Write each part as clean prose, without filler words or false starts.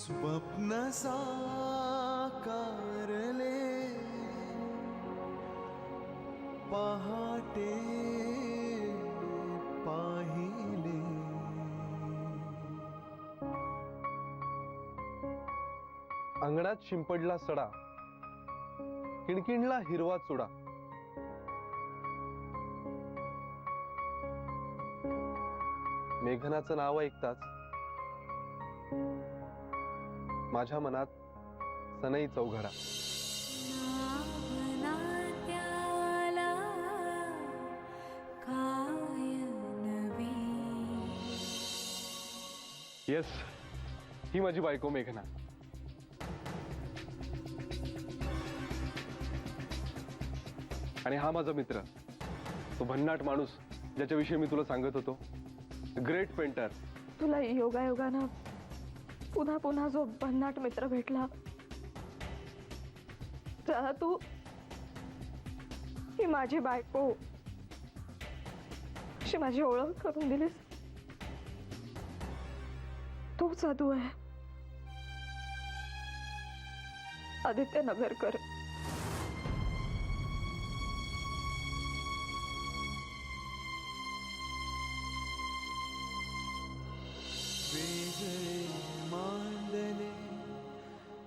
स्वप्न साकारले पहाटे पाहिले। अंगणात शिंपडला सडा, किणकिणला हिरवा चुडा। मेघनाचं नाव ऐकताच माझ्या मनात सनई चौघडा। येस, ही माझी बायको मेघना। आणि हा माझा मित्र, तो भन्नाट माणूस ज्याच्याविषयी मी तुला सांगत होतो, ग्रेट पेंटर। तुला योगायोगानं पुन्हा पुन्हा जो भन्नाट मित्र भेटला, त्याला तू ही माझी बायको अशी माझी ओळख करून दिलीस। तो साधू आहे आदित्य नगरकर। वेगळे मांडले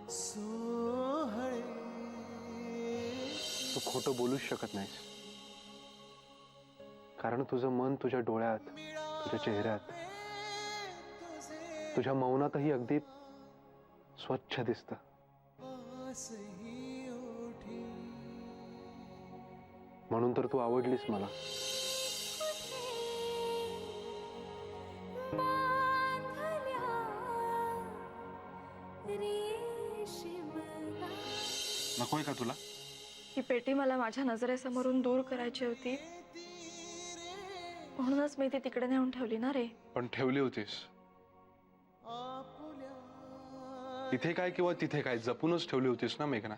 सोहळे। तू खोटं बोलूच शकत नाहीस, कारण तुझं मन तुझ्या डोळ्यात, तुझ्या चेहऱ्यात, तुझ्या मौनातही अगदी स्वच्छ दिसतं। म्हणून तर तू आवडलीस मला। नकोय का तुला? ही पेटी मला माझ्या नजरेसमोरून दूर करायची होती, म्हणूनच मी ती तिकडे नेऊन ठेवली ना रे। पण ठेवली होतीस इथे काय किंवा तिथे काय, जपूनच ठेवली होतीस ना मेघना।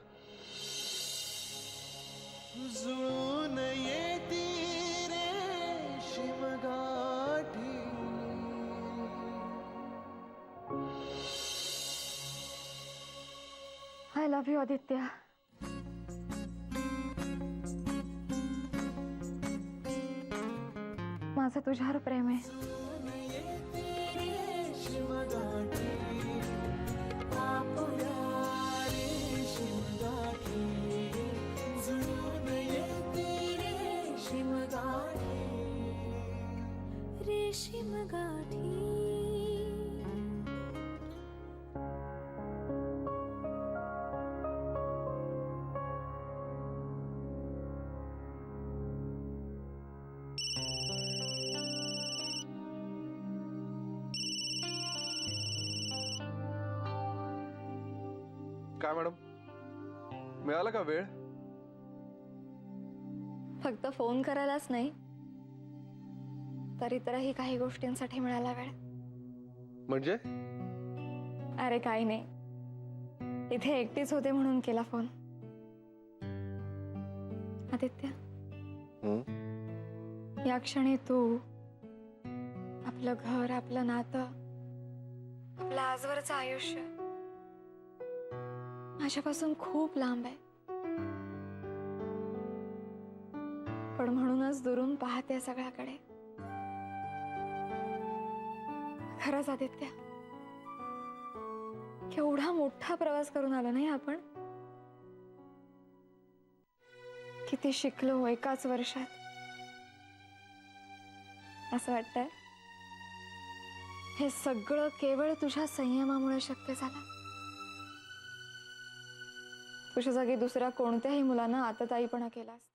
जुळून येती रेशीम गाठी। I love you Aditya. माझं तुझ्यावर प्रेम आहे। रेशीम गाठी। काय मॅडम, मिळाला का वेळ? फक्त फोन करायलाच नाही, तर इतरही काही गोष्टींसाठी मिळाला वेळ। म्हणजे? अरे काही नाही, इथे एकटीच होते म्हणून केला फोन। आदित्य, या क्षणी तू, आपलं घर, आपलं नातं, आपलं आजवरचं आयुष्य माझ्यापासून खूप लांब आहे, पण म्हणूनच दुरून पाहते सगळ्याकडे। खरंच आदित्य, केवढा मोठा प्रवास करून आलो नाही आपण? किती शिकलो एकाच वर्षात। असं वाटतंय हे सगळं केवळ तुझ्या संयमामुळे शक्य झालं। तुझ्या जागी दुसऱ्या कोणत्याही मुलानं आतताईपणा केला असता।